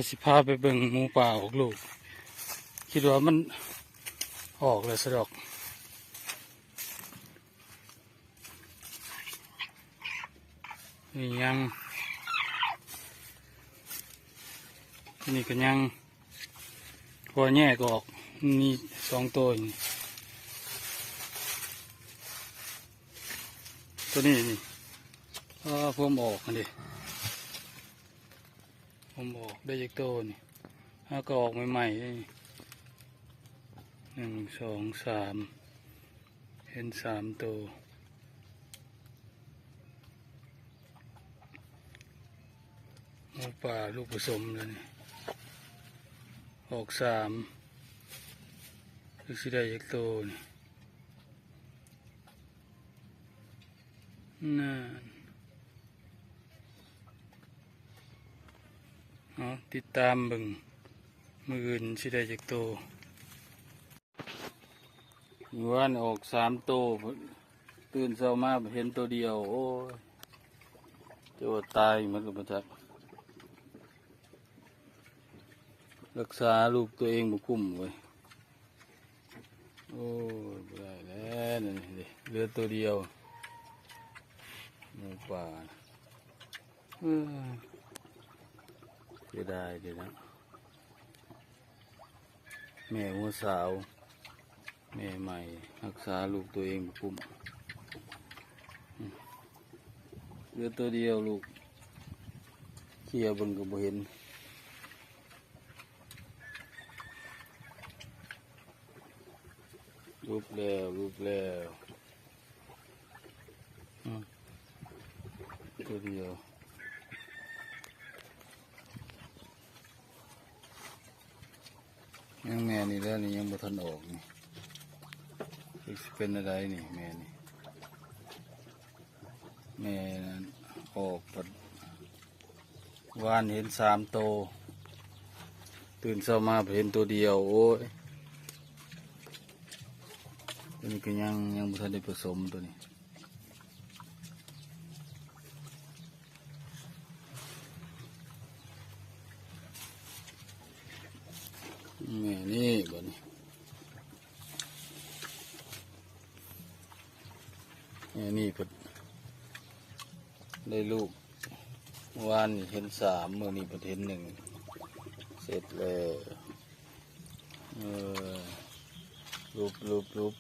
สิพาไปเบิ่งหมูป่าออกลูกคิดว่ามันออกเลยสะดอกนี่ยังนี่ก็ยังพอแยกออกนี่2 ตัวนี่ตัวนี้นี่ผมออกกันดิผมออกได้จากตัวนี่ถ้าก็ออกใหม่ๆ1 2 3เห็น3 ตัวหมูป่าลูกผสมเลยนี่ออก3คือสิได้จากตัวนี่นั่นติดตามเบิ่งมืออื่นสิได้จากโตวันออก3 ตัวตื่นเช้ามาเห็นตัวเดียวโอ้ยจะว่าตายมันก็บ่จักรักษาลูกตัวเองบ่คุ้มเว้ยโอ้ยบ่ได้แล้วนี่เหลือตัวเดียวหมูป่าเสียดายเลยนะแม่หัวสาวแม่ใหม่รักษาลูกตัวเองบุ้มเหลือตัวเดียวลูกเขี่ยบนก็บ่เห็นรูปแล้วตัวเดียวยังแม่นี่แล้วนี่ยังบ่ทันออกนี่เป็นอะไรนี่แม่นี่แม่นั้นออกปัดวานเห็น3 ตัวตื่นเช้ามาเห็นตัวเดียวโอ้ยตัวนี้ก็ยังบ่ทันได้ผสมตัวนี้แม่นี่บ่นี่แม่นี่เพิ่นได้ลูกวานนี่เห็น3มื้อนี้เพิ่นเห็น1เสร็จแล้วรูป